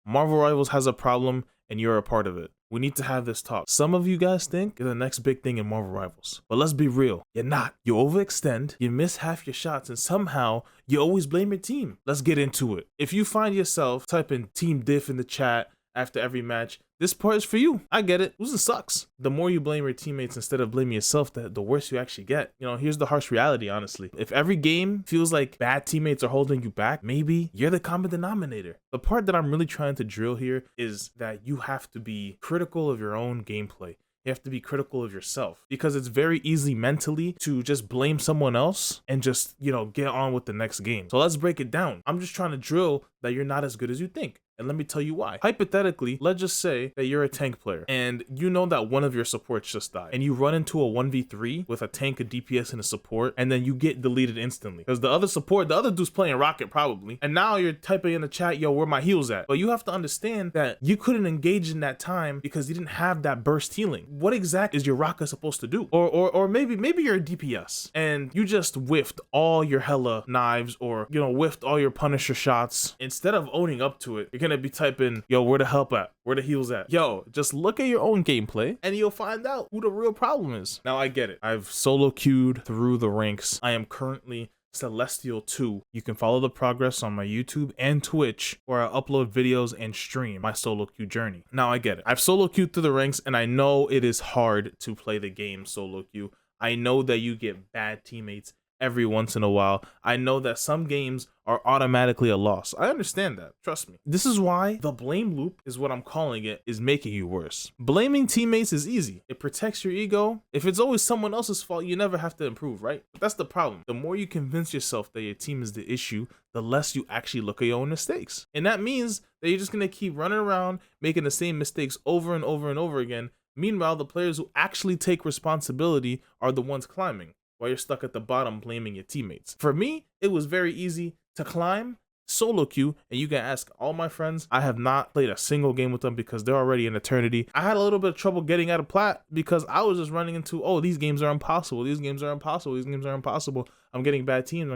Marvel Rivals has a problem and you're a part of it. We need to have this talk. Some of you guys think you're the next big thing in Marvel Rivals, but let's be real. You're not. You overextend, you miss half your shots, and somehow you always blame your team. Let's get into it. If you find yourself typing team diff in the chat after every match, this part is for you. I get it. Losing sucks. The more you blame your teammates instead of blaming yourself, the worse you actually get. You know, here's the harsh reality, honestly. If every game feels like bad teammates are holding you back, maybe you're the common denominator. The part that I'm really trying to drill here is that you have to be critical of your own gameplay. You have to be critical of yourself, because it's very easy mentally to just blame someone else and just, get on with the next game. So let's break it down. I'm just trying to drill that you're not as good as you think. And let me tell you why. Hypothetically, let's just say that you're a tank player and you know that one of your supports just died, and you run into a 1v3 with a tank, a DPS, and a support, and then you get deleted instantly because the other dude's playing Rocket probably, and now you're typing in the chat, yo, where my heals at? But you have to understand that you couldn't engage in that time because you didn't have that burst healing. What exactly is your Rocket supposed to do? Or maybe you're a DPS and you just whiffed all your hella knives, or whiffed all your Punisher shots. Instead of owning up to it, you're gonna be typing, yo, where the help at? Where the heals at? Yo, just look at your own gameplay and you'll find out who the real problem is. Now, I get it. I've solo queued through the ranks. I am currently Celestial 2. You can follow the progress on my YouTube and Twitch, where I upload videos and stream my solo queue journey. Now, I get it. I've solo queued through the ranks, and I know it is hard to play the game solo queue. I know that you get bad teammates every once in a while. I know that some games are automatically a loss. I understand that. Trust me. This is why the blame loop, is what I'm calling it, is making you worse. Blaming teammates is easy. It protects your ego. If it's always someone else's fault, you never have to improve, right? But that's the problem. The more you convince yourself that your team is the issue, the less you actually look at your own mistakes. And that means that you're just going to keep running around making the same mistakes over and over and over again. Meanwhile, the players who actually take responsibility are the ones climbing, while you're stuck at the bottom blaming your teammates. For me, it was very easy to climb solo queue, and you can ask all my friends. I have not played a single game with them because they're already in eternity. I had a little bit of trouble getting out of plat because I was just running into, these games are impossible. These games are impossible. These games are impossible. I'm getting bad teams.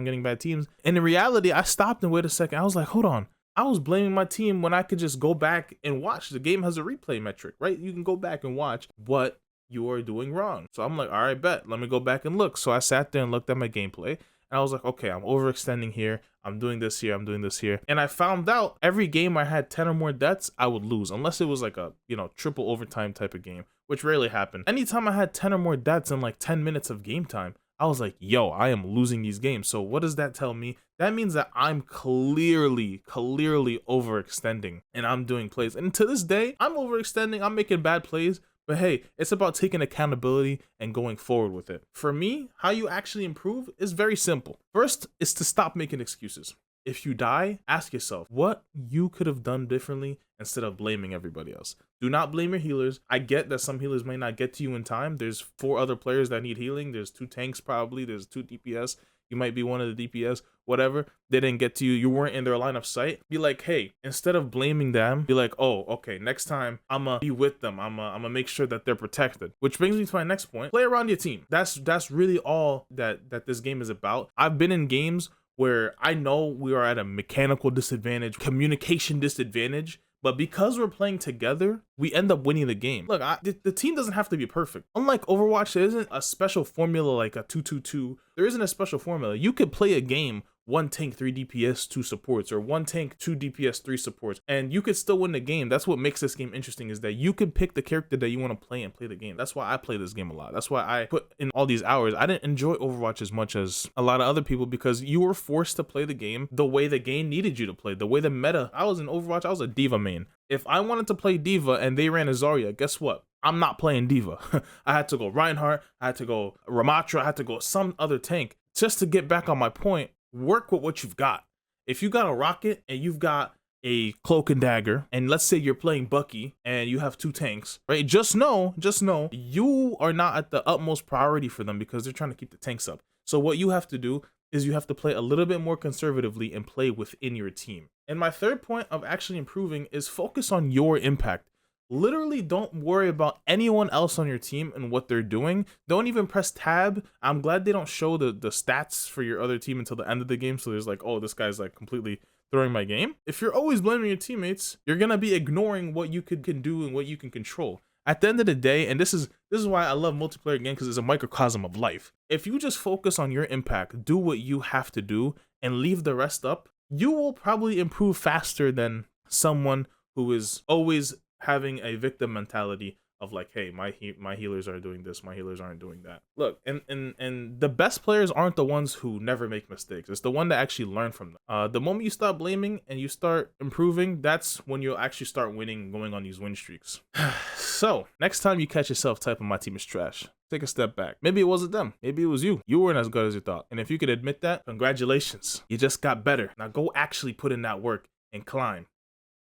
And in reality, I stopped and wait a second. I was like, hold on. I was blaming my team when I could just go back and watch. The game has a replay metric, right? You can go back and watch what you are doing wrong. So I'm like, all right, bet. Let me go back and look. So I sat there and looked at my gameplay, and I was like, okay, I'm overextending here. I'm doing this here. I'm doing this here. And I found out every game I had 10 or more deaths, I would lose, unless it was like a, triple overtime type of game, which rarely happened. Anytime I had 10 or more deaths in like 10 minutes of game time, I was like, yo, I am losing these games. So what does that tell me? That means that I'm clearly overextending, and I'm doing plays. And to this day, I'm overextending. I'm making bad plays. But hey, it's about taking accountability and going forward with it. For me, how you actually improve is very simple. First is to stop making excuses. If you die, ask yourself what you could have done differently instead of blaming everybody else. Do not blame your healers. I get that some healers may not get to you in time. There's 4 other players that need healing. There's 2 tanks probably. There's 2 DPS. You might be one of the DPS, whatever. They didn't get to you. You weren't in their line of sight. Be like, hey, instead of blaming them, be like, oh, okay, next time I'm going to be with them. I'm going to make sure that they're protected. Which brings me to my next point. Play around your team. That's really all that this game is about. I've been in games where I know we are at a mechanical disadvantage, communication disadvantage, but because we're playing together, we end up winning the game. Look, the team doesn't have to be perfect. Unlike Overwatch, there isn't a special formula like a 2-2-2. There isn't a special formula. You could play a game 1 tank, 3 DPS, 2 supports, or 1 tank, 2 DPS, 3 supports, and you could still win the game. That's what makes this game interesting, is that you could pick the character that you want to play and play the game. That's why I play this game a lot. That's why I put in all these hours. I didn't enjoy Overwatch as much as a lot of other people because you were forced to play the game the way the game needed you to play, the way the meta. I was in Overwatch, I was a D.Va main. If I wanted to play D.Va and they ran a Zarya, guess what? I'm not playing D.Va. I had to go Reinhardt, I had to go Ramatra, I had to go some other tank. Just to get back on my point, work with what you've got. If you got a rocket and you've got a cloak and dagger, and let's say you're playing Bucky and you have 2 tanks, right? Just know you are not at the utmost priority for them because they're trying to keep the tanks up. So what you have to do is you have to play a little bit more conservatively and play within your team. And my third point of actually improving is focus on your impact. Literally don't worry about anyone else on your team and what they're doing. Don't even press tab. I'm glad they don't show the stats for your other team until the end of the game. So there's like, oh, this guy's like completely throwing my game. If you're always blaming your teammates, you're gonna be ignoring what you can do and what you can control. At the end of the day, and this is why I love multiplayer games, because it's a microcosm of life. If you just focus on your impact, do what you have to do, and leave the rest up, you will probably improve faster than someone who is always having a victim mentality of like, hey, my healers are doing this, my healers aren't doing that. Look, and the best players aren't the ones who never make mistakes. It's the one that actually learn from them. The moment you stop blaming and you start improving, that's when you'll actually start winning, going on these win streaks. So next time you catch yourself typing my team is trash, take a step back. Maybe it wasn't them. Maybe it was you. You weren't as good as you thought. And if you could admit that, congratulations. You just got better. Now go actually put in that work and climb.